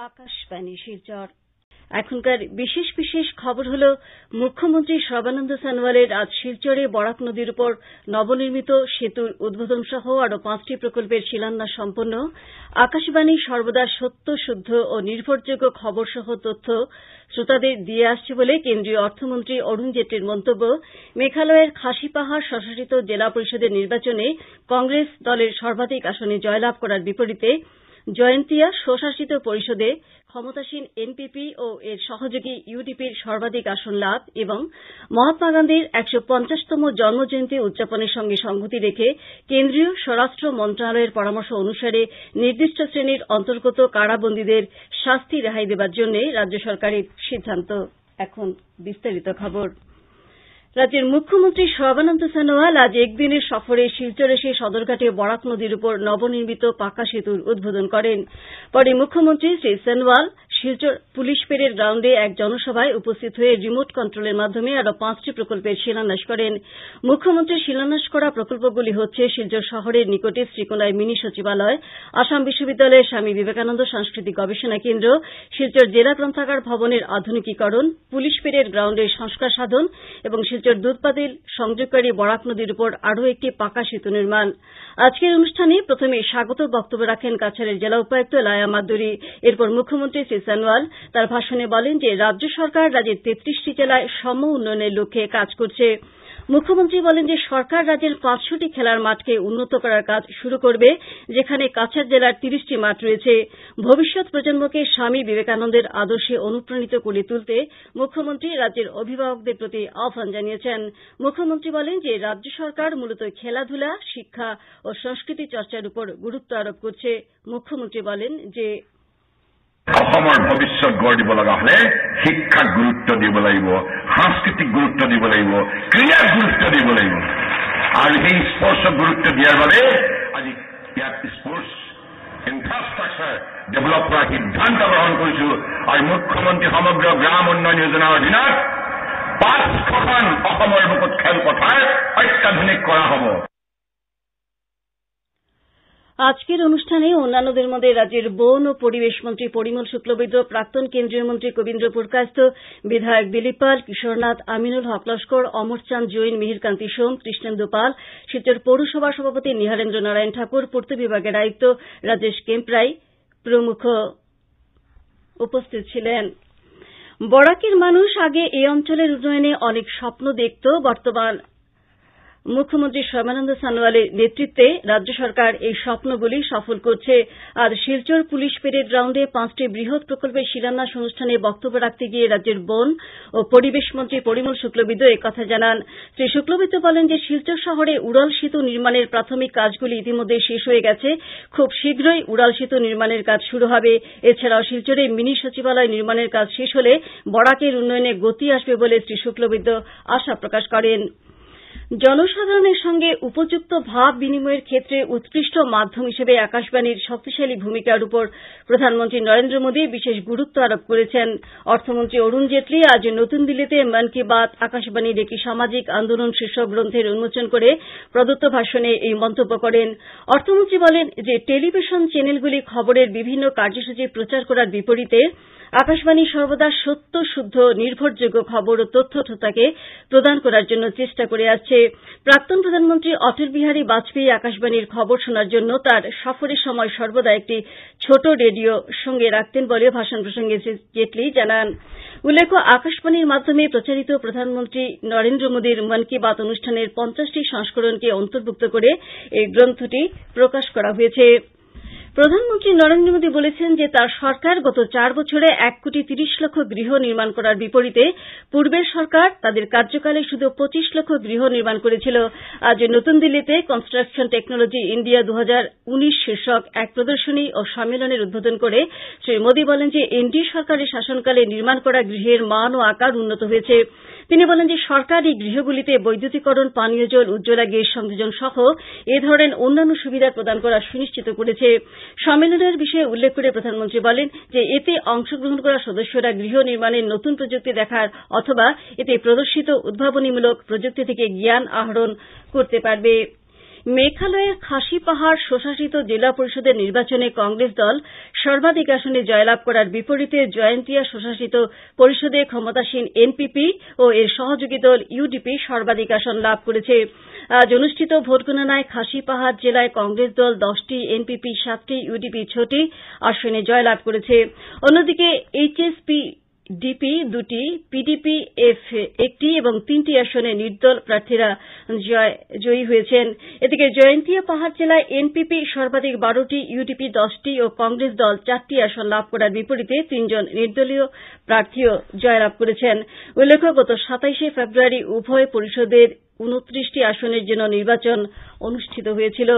আকাশবাণী শিলচর। এখনকার বিশেষ বিশেষ খবর হলো মুখ্যমন্ত্রী সর্বানন্দ সনোয়ালের আজ শিলচরে বরাক নদীর উপর নবনির্মিত সেতুর উদ্বোধন সহ আরো 5টি প্রকল্পের শিলান্যাস সম্পন্ন। আকাশবাণী সর্বদা সত্য, শুদ্ধ ও নির্ভরযোগ্য খবর সহ তথ্য শ্রোতাদের দিয়ে আসছে বলে কেন্দ্রীয় অর্থমন্ত্রী অরুণ জেটলির মন্তব্য। মেঘালয়ের খাসিপাহাড় স্বশাসিত জেলা পরিষদের নির্বাচনে কংগ্রেস দলের সর্বাধিক আসনে জয়লাভ করার বিপরীতে জয়ন্তিয়া স্বশাসিত পরিষদে ক্ষমতাসীন এনপিপি ও এর সহযোগী ইউডিপির সর্বাধিক আসন লাভ এবং মহাত্মা গান্ধীর 150তম জন্মজয়ন্তী উদযাপনের সঙ্গে সংগতি রেখে কেন্দ্রীয় স্বরাষ্ট্র মন্ত্রণালয়ের পরামর্শ অনুসারে নির্দিষ্ট শ্রেণীর অন্তর্গত কারাবন্দীদের শাস্তি রেহাই দেবার জন্য রাজ্য সরকারের সিদ্ধান্ত। এখন বিস্তারিত খবর। রাজ্যের মুখ্যমন্ত্রী সর্বানন্দ সনোয়াল আজ একদিনের সফরে শিলচর এসে সদরঘাটে বরাক নদীর উপর নবনির্মিত পাকা সেতুর উদ্বোধন করেন। পরে মুখ্যমন্ত্রী শ্রী সনোয়াল শিলচর পুলিশ পেরেড গ্রাউন্ডে এক জনসভায় উপস্থিত হয়ে রিমোট কন্ট্রোলের মাধ্যমে আরো 5টি প্রকল্পের শিলান্যাস করেন। মুখ্যমন্ত্রীর শিলান্যাস করা প্রকল্পগুলি হচ্ছে শিলচর শহরের নিকটে শ্রীকোনায় মিনি সচিবালয়, আসাম বিশ্ববিদ্যালয়ের স্বামী বিবেকানন্দ সাংস্কৃতিক গবেষণা কেন্দ্র, শিলচর জেলা গ্রন্থাগার ভবনের আধুনিকীকরণ, পুলিশ পেরেড গ্রাউন্ডের সংস্কার সাধন এবং শিলচর দুধপাতিল সংযোগকারী বরাক নদীর উপর আরও একটি পাকা সেতু নির্মাণ। আজকের অনুষ্ঠানে প্রথমে স্বাগত বক্তব্য রাখেন কাছাড়ের জেলা উপায়ুক্ত লায়া মাদ্দুরী। এরপর মুখ্যমন্ত্রী শ্রী সনোয়াল তার ভাষণে বলেন যে রাজ্য সরকার রাজ্যের 33টি জেলায় সম উন্নয়নের লক্ষ্যে কাজ করছে। মুখ্যমন্ত্রী বলেন যে সরকার রাজ্যের 500টি খেলার মাঠকে উন্নত করার কাজ শুরু করবে, যেখানে কাছাড় জেলার 30টি মাঠ রয়েছে। ভবিষ্যৎ প্রজন্মকে স্বামী বিবেকানন্দের আদর্শে অনুপ্রাণিত করে তুলতে মুখ্যমন্ত্রী রাজ্যের অভিভাবকদের প্রতি আহ্বান জানিয়েছেন। মুখ্যমন্ত্রী বলেন যে রাজ্য সরকার মূলত খেলাধুলা, শিক্ষা ও সংস্কৃতি চর্চার উপর গুরুত্ব আরোপ করছে। মুখ্যমন্ত্রী বলেন যে অসমৰ ভৱিষ্যত গঢ় দিব লগা হলে শিক্ষাক গুৰুত্ব দিব লাগিব, সাংস্কৃতিক গুৰুত্ব দিব লাগিব, ক্ৰীড়াক গুৰুত্ব দিব লাগিব আৰু সেই স্পৰ্টছক গুৰুত্ব দিয়াৰ বাবে আজি ইয়াত স্পৰ্টছ ইনফ্ৰাষ্ট্ৰাকচাৰ ডেভেলপ কৰাৰ সিদ্ধান্ত গ্ৰহণ কৰিছো আৰু মুখ্যমন্ত্ৰী সমগ্ৰ গ্ৰাম উন্নয়ন যোজনাৰ অধীনত 5খন অসমৰ বুকুত খেলপথাৰ অত্যাধুনিক কৰা হ'ব। আজকের অনুষ্ঠানে অন্যান্যদের মধ্যে রাজ্যের বন ও পরিবেশ মন্ত্রী পরিমল শুক্লবৈদ্য, প্রাক্তন কেন্দ্রীয় মন্ত্রী কবীন্দ্র পুরকায়স্থ, বিধায়ক দিলীপ পাল, কিশোরনাথ, আমিনুল হক লস্কর, অমরচাঁদ জৈন, মিহিরকান্তি সোম, কৃষ্ণেন্দু পাল, শিলচর পৌরসভা সভাপতি নিহারেন্দ্র নারায়ণ ঠাকুর, পূর্ত বিভাগের আয়ুক্ত রাজেশ কেম্পরাই প্রমুখ উপস্থিত ছিলেন। বরাকের মানুষ আগে এই অঞ্চলের উন্নয়নে অনেক স্বপ্ন দেখত। বর্তমান মুখ্যমন্ত্রী সর্বানন্দ সনোয়ালের নেতৃত্বে রাজ্য সরকার এই স্বপ্নগুলি সফল করছে। আজ শিলচর পুলিশ পেরেড গ্রাউন্ডে 5টি বৃহৎ প্রকল্পের শিলান্যাস অনুষ্ঠানে বক্তব্য রাখতে গিয়ে রাজ্যের বন ও পরিবেশ মন্ত্রী পরিমল শুক্লবৈদ্য একথা জানান। শ্রী শুক্লবৈদ্য বলেন যে শিলচর শহরে উড়াল সেতু নির্মাণের প্রাথমিক কাজগুলি ইতিমধ্যে শেষ হয়ে গেছে। খুব শীঘ্রই উড়াল সেতু নির্মাণের কাজ শুরু হবে। এছাড়াও শিলচরে মিনি সচিবালয় নির্মাণের কাজ শেষ হলে বরাকের উন্নয়নে গতি আসবে বলে শ্রী শুক্লবৈদ্য আশা প্রকাশ করেন। জনসাধারণের সঙ্গে উপযুক্ত ভাব বিনিময়ের ক্ষেত্রে উৎকৃষ্ট মাধ্যম হিসেবে আকাশবাণীর শক্তিশালী ভূমিকার উপর প্রধানমন্ত্রী নরেন্দ্র মোদী বিশেষ গুরুত্ব আরোপ করেছেন। অর্থমন্ত্রী অরুণ জেটলি আজ নতুন দিল্লিতে মন কি বাত আকাশবাণীর একটি সামাজিক আন্দোলন শীর্ষক গ্রন্থের উন্মোচন করে প্রদত্ত ভাষণে এই মন্তব্য করেন। অর্থমন্ত্রী বলেন যে টেলিভিশন চ্যানেলগুলি খবরের বিভিন্ন কার্যসূচি প্রচার করার বিপরীতে আকাশবাণী সর্বদা সত্য, শুদ্ধ, নির্ভরযোগ্য খবর ও তথ্য শ্রোতাকে প্রদান করার জন্য চেষ্টা করে আসছে। প্রাক্তন প্রধানমন্ত্রী অটল বিহারী বাজপেয়ী আকাশবাণীর খবর শোনার জন্য তার সফরের সময় সর্বদা একটি ছোট রেডিও সঙ্গে রাখতেন বলে ভাষণ প্রসঙ্গে শ্রী জেটলি জানান। উল্লেখ্য, আকাশবাণীর মাধ্যমে প্রচারিত প্রধানমন্ত্রী নরেন্দ্র মোদীর মন কি বাত অনুষ্ঠানের 50টি সংস্করণকে অন্তর্ভুক্ত করে এই গ্রন্থটি প্রকাশ করা হয়েছে। প্রধানমন্ত্রী নরেন্দ্র মোদী বলেছেন যে তার সরকার গত 4 বছরে 1,30,00,000 গৃহ নির্মাণ করার বিপরীতে পূর্বের সরকার তাদের কার্যকালে শুধু 25 লক্ষ গৃহ নির্মাণ করেছিল। আজ নতুন দিল্লিতে কনস্ট্রাকশন টেকনোলজি ইন্ডিয়া 2019 শীর্ষক এক প্রদর্শনী ও সম্মেলনের উদ্বোধন করে শ্রী মোদী বলেন যে এনডিএ সরকারের শাসনকালে নির্মাণ করা গৃহের মান ও আকার উন্নত হয়েছে। তিনি বলেন যে সরকার এই গৃহগুলিতে বৈদ্যুতিকরণ, পানীয় জল, উজ্জ্বলা গ্যাস সংযোজন সহ এ ধরনের অন্যান্য সুবিধা প্রদান করা সুনিশ্চিত করেছে। সম্মেলনের বিষয়ে উল্লেখ করে প্রধানমন্ত্রী বলেন যে এতে অংশগ্রহণ করা সদস্যরা গৃহ নির্মাণের নতুন প্রযুক্তি দেখার অথবা এতে প্রদর্শিত উদ্ভাবনীমূলক প্রযুক্তি থেকে জ্ঞান আহরণ করতে পারবে। মেঘালয়ের খাসি পাহাড় স্বশাসিত জেলা পরিষদের নির্বাচনে কংগ্রেস দল সর্বাধিক আসনে জয়লাভ করার বিপরীতে জয়ন্তিয়া স্বশাসিত পরিষদে ক্ষমতাসীন এনপিপি ও এর সহযোগী দল ইউডিপি সর্বাধিক আসন লাভ করেছে। আজ অনুষ্ঠিত ভোট গণনায় খাসি পাহাড় জেলায় কংগ্রেস দল 10টি, এনপিপি 7টি, ইউডিপি 6টি আসনে জয়লাভ করেছে। অন্যদিকে এইচএসপি-ডিপি 2টি, পিডিপি-এফ 1টি এবং 3টি আসনে নির্দল প্রার্থীরা জয়ী হয়েছেন। এদিকে জয়ন্তিয়া পাহাড় জেলায় এনপিপি সর্বাধিক 12টি, ইউডিপি 10টি ও কংগ্রেস দল 4টি আসন লাভ করার বিপরীতে 3 জন নির্দলীয় প্রার্থীও জয়লাভ করেছেন। উল্লেখ্য, গত 27শে ফেব্রুয়ারি উভয় পরিষদের 29টি আসনের জন্য নির্বাচন অনুষ্ঠিত হয়েছিল।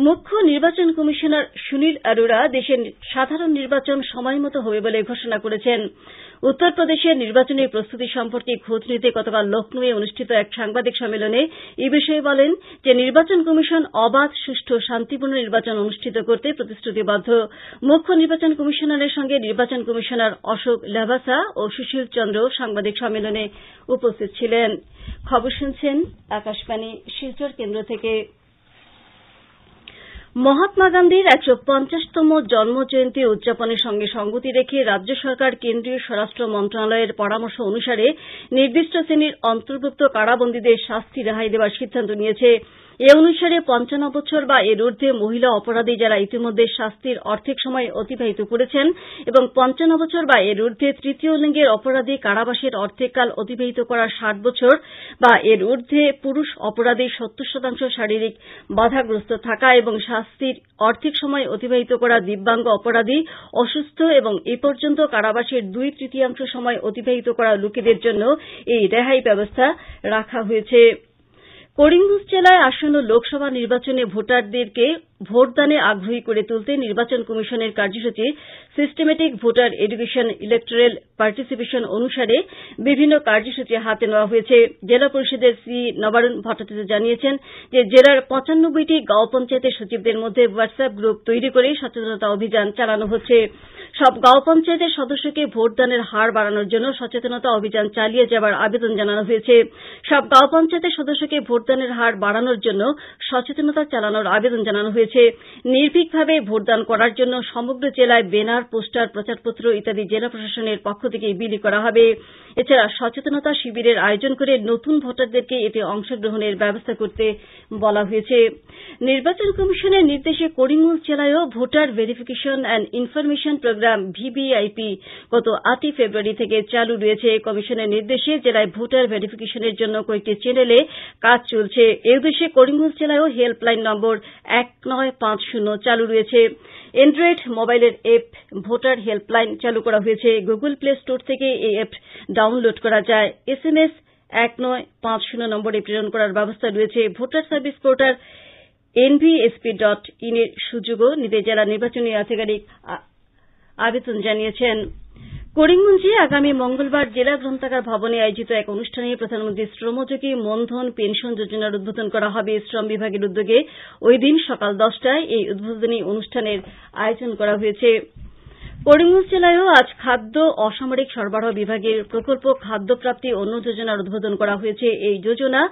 মুখ্য নির্বাচন কমিশনার সুনীল অরোরা দেশের সাধারণ নির্বাচন সময়মতো হবে বলে ঘোষণা করেছেন। উত্তরপ্রদেশের নির্বাচনী প্রস্তুতি সম্পর্কে খোঁজ নিতে গতকাল লক্ষ্ণৌয়ে অনুষ্ঠিত এক সাংবাদিক সম্মেলনে এই বিষয়ে বলেন যে নির্বাচন কমিশন অবাধ, সুষ্ঠু, শান্তিপূর্ণ নির্বাচন অনুষ্ঠিত করতে প্রতিশ্রুতিবদ্ধ। মুখ্য নির্বাচন কমিশনারের সঙ্গে নির্বাচন কমিশনার অশোক লাভাসা ও সুশীল চন্দ্র সাংবাদিক সম্মেলনে উপস্থিত ছিলেন। খবর শুনছেন আকাশবাণী শিলচর কেন্দ্র থেকে। মহাত্মা গান্ধীর 150তম জন্মজয়ন্তী উদযাপনের সঙ্গে সঙ্গতি রেখে রাজ্য সরকার কেন্দ্রীয় স্বরাষ্ট্র মন্ত্রণালয়ের পরামর্শ অনুসারে নির্দিষ্ট শ্রেণীর অন্তর্ভুক্ত কারাবন্দীদের শাস্তি রেহাই দেওয়ার সিদ্ধান্ত নিয়েছে। এ অনুসারে 55 বছর বা এর ঊর্ধ্বে মহিলা অপরাধী যারা ইতিমধ্যে শাস্তির অর্ধেক সময় অতিবাহিত করেছেন এবং 55 বছর বা এর ঊর্ধ্বে তৃতীয় লিঙ্গের অপরাধী কারাবাসের অর্ধেককাল অতিবাহিত করার 60 বছর বা এর ঊর্ধ্বে পুরুষ অপরাধী 70% শারীরিক বাধাগ্রস্ত থাকা এবং শাস্তির অর্ধেক সময় অতিবাহিত করা দিব্যাঙ্গ অপরাধী, অসুস্থ এবং এ পর্যন্ত কারাবাসের 2/3 সময় অতিবাহিত করা লোকেদের জন্য এই রেহাই ব্যবস্থা রাখা হয়েছে। করিমগঞ্জ জেলায় আসন্ন লোকসভা নির্বাচনে ভোটারদেরকে ভোটদানে আগ্রহী করে তুলতে নির্বাচন কমিশনের কার্যসূচি systematic voter education electoral participation অনুসারে বিভিন্ন কার্যসূচি হাতে নেওয়া হয়েছে। জেলা পরিষদের সি নবারুণ ভট্টাচার্য জানিয়েছেন যে জেলার 95টি গাঁও পঞ্চায়েতের সচিবদের মধ্যে হোয়াটসঅ্যাপ গ্রুপ তৈরি করে সচেতনতা অভিযান চালানো হচ্ছে। সব গাঁও পঞ্চায়েতের সদস্যকে ভোটদানের হার বাড়ানোর জন্য সচেতনতা অভিযান চালিয়ে যাবার আবেদন জানানো হয়েছে। সব গাঁও পঞ্চায়েতের সদস্যকে ভোটদানের হার বাড়ানোর জন্য সচেতনতা চালানোর আবেদন জানানো হয়েছে। নির্ভীকভাবে ভোটদান করার জন্য সমগ্র জেলায় ব্যানার, পোস্টার, প্রচারপত্র ইত্যাদি জেলা প্রশাসনের পক্ষ থেকে বিলি করা হবে। এছাড়া সচেতনতা শিবিরের আয়োজন করে নতুন ভোটারদেরকে এতে অংশগ্রহণের ব্যবস্থা করতে বলা হয়েছে। নির্বাচন কমিশনের নির্দেশে করিমগঞ্জ জেলায়ও voter verification and information programme VVIP গত 8 ফেব্রুয়ারি থেকে চালু রয়েছে। কমিশনের নির্দেশে জেলায় ভোটার ভেরিফিকেশনের জন্য কয়েকটি চ্যানেলে কাজ চলছে। এই উদ্দেশ্যে করিমগঞ্জ জেলায়ও হেল্পলাইন নম্বর 1950 চালু রয়েছে। অ্যান্ড্রয়েড মোবাইলের অ্যাপ ভোটার হেল্পলাইন চালু করা হয়েছে। গুগল প্লে স্টোর থেকে এই অ্যাপ ডাউনলোড করা যায়। SMS 1950 নম্বরে প্রেরণ করার ব্যবস্থা রয়েছে। ভোটার সার্ভিস পোর্টাল nvsp.in এর সুযোগও নিতে জেলা নির্বাচনী আধিকারিক আবেদন জানিয়েছেন। করিমগঞ্জে আগামী মঙ্গলবার জেলা গ্রন্থাগার ভবনে আয়োজিত এক অনুষ্ঠানে প্রধানমন্ত্রী শ্রমযোগী মনধন পেনশন যোজনার উদ্বোধন করা হবে। শ্রম বিভাগের উদ্যোগে ঐদিন সকাল 10টায় এই উদ্বোধনী অনুষ্ঠানের আয়োজন করা হয়েছে। করিমগঞ্জ জেলায়ও আজ খাদ্য অসামরিক সরবরাহ বিভাগের প্রকল্প খাদ্যপ্রাপ্তি অন্য যোজনার উদ্বোধন করা হয়েছে। এই যোজনা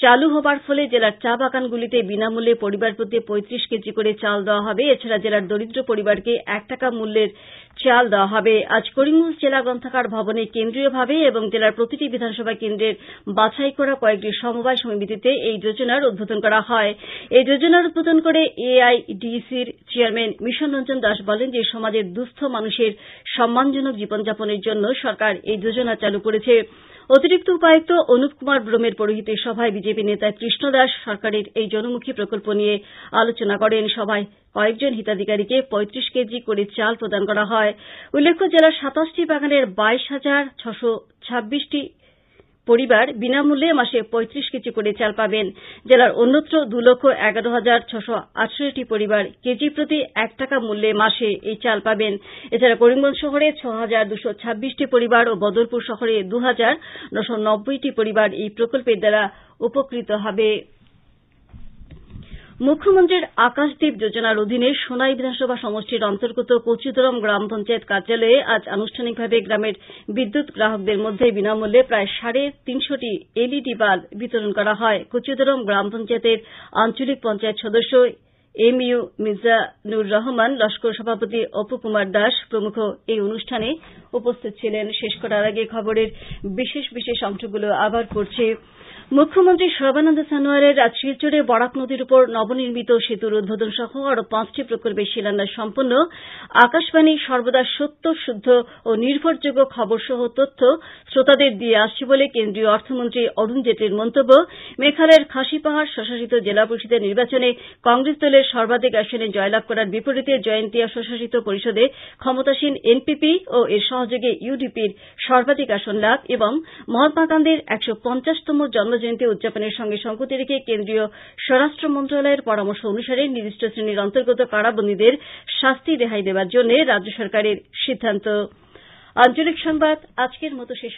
চালু হবার ফলে জেলার চা বাগানগুলিতে বিনামূল্যে পরিবার প্রতি 35 কেজি করে চাল দেওয়া হবে। এছাড়া জেলার দরিদ্র পরিবারকে 1 টাকা মূল্যের চাল দেওয়া হবে। আজ করিমগঞ্জ জেলা গ্রন্থাগার ভবনে কেন্দ্রীয়ভাবে এবং জেলার প্রতিটি বিধানসভা কেন্দ্রের বাছাই করা কয়েকটি সমবায় সমিতিতে এই যোজনার উদ্বোধন করা হয়। এই যোজনার উদ্বোধন করে AIDCর চেয়ারম্যান মিশন রঞ্জন দাস বলেন যে সমাজের দুস্থ মানুষের সম্মানজনক জীবনযাপনের জন্য সরকার এই যোজনা চালু করেছে। অতিরিক্ত উপায়ুক্ত অনুপ কুমার ব্রহ্মের পৌরোহিত্যে সভায় বিজেপি নেতা কৃষ্ণ দাস সরকারের এই জনমুখী প্রকল্প নিয়ে আলোচনা করেন। সভায় কয়েকজন হিতাধিকারীকে 35 কেজি করে চাল প্রদান করা হয়। উল্লেখ্য, জেলার 27টি বাগানের 22,626টি পরিবার বিনামূল্যে মাসে 35 কেজি করে চাল পাবেন। জেলার অন্যত্র 2,11,618টি পরিবার কেজি প্রতি 1 টাকা মূল্যে মাসে এই চাল পাবেন। এছাড়া করিমগঞ্জ শহরে 6,226টি পরিবার ও বদরপুর শহরে 2,990টি পরিবার এই প্রকল্পের দ্বারা উপকৃত হবে। মুখ্যমন্ত্রীর আকাশদ্বীপ যোজনার অধীনে সোনাই বিধানসভা সমষ্টির অন্তর্গত কচুদরম গ্রাম পঞ্চায়েত কার্যালয়ে আজ আনুষ্ঠানিকভাবে গ্রামের বিদ্যুৎ গ্রাহকদের মধ্যে বিনামূল্যে প্রায় ৩৫০টি এলইডি বাল্ব বিতরণ করা হয়। কচুদরম গ্রাম পঞ্চায়েতের আঞ্চলিক পঞ্চায়েত সদস্য এমইউ মিজানুর রহমান, লস্কর সভাপতি অপু কুমার দাস প্রমুখ এই অনুষ্ঠানে উপস্থিত ছিলেন। শেষ করার আগে খবরের বিশেষ অংশগুলো আবার পড়ছি। মুখ্যমন্ত্রী সর্বানন্দ সনোয়ারের আজ শিলচরে বরাক নদীর উপর নবনির্মিত সেতুর উদ্বোধন সহ আরো 5টি প্রকল্পের শিলান্যাস সম্পন্ন। আকাশবাণী সর্বদা সত্য, শুদ্ধ ও নির্ভরযোগ্য খবর সহ তথ্য শ্রোতাদের দিয়ে আসছে বলে কেন্দ্রীয় অর্থমন্ত্রী অরুণ জেটলির মন্তব্য। মেঘালয়ের খাসিপাহাড় স্বশাসিত জেলা পরিষদের নির্বাচনে কংগ্রেস দলের সর্বাধিক আসনে জয়লাভ করার বিপরীতে জয়ন্তিয়া স্বশাসিত পরিষদে ক্ষমতাসীন এনপিপি ও এর সহযোগী ইউডিপির সর্বাধিক আসন লাভ এবং মহাত্মা গান্ধীর 150তম জন্মজয়ন্তী উদযাপনের সঙ্গে সংগতি রেখে কেন্দ্রীয় স্বরাষ্ট্র মন্ত্রণালয়ের পরামর্শ অনুসারে নির্দিষ্ট শ্রেণীর অন্তর্গত কারাবন্দীদের শাস্তি রেহাই দেওয়ার জন্য রাজ্য সরকারের সিদ্ধান্ত। আঞ্চলিক সংবাদ আজকের মতো শেষ।